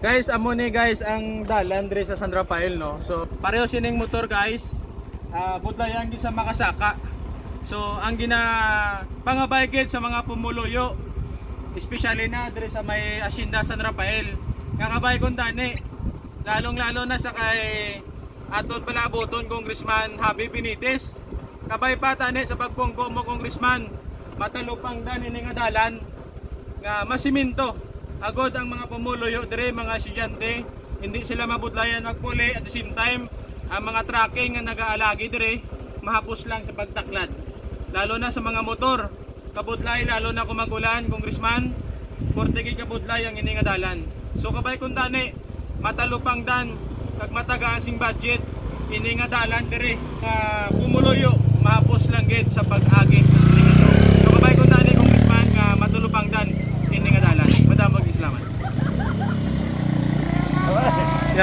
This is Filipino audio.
Guys, amo ni guys ang dalan dire sa San Rafael, no. So pareho sining motor guys. Budlayan gid sa makasaka. So ang gina pangabay gid sa mga pumuluyo, especially na dire sa may Hacienda San Rafael. Nga kabay kon dani. Lalong-lalo na sa kay aton palaboton Congressman Javi Benitez. Kabay pa tani sa pagpungko mo Congressman. Matalupang dan ini nga dalan nga masiminto. Agod ang mga pumuluyo dire, mga estudyante, hindi sila mabudlayan magpuli. At the same time, ang mga tracking nga nag-aalagi dire mahapos lang sa pagtaklad. Lalo na sa mga motor, kabudlay lalo na kung magulan, Congressman, portigi kabudlay ang ini nga dalan. So kabay kun tani, matalupang dan kag matagaan sing budget ini nga dalan dire pumuluyo mahapos lang gid sa pag-agi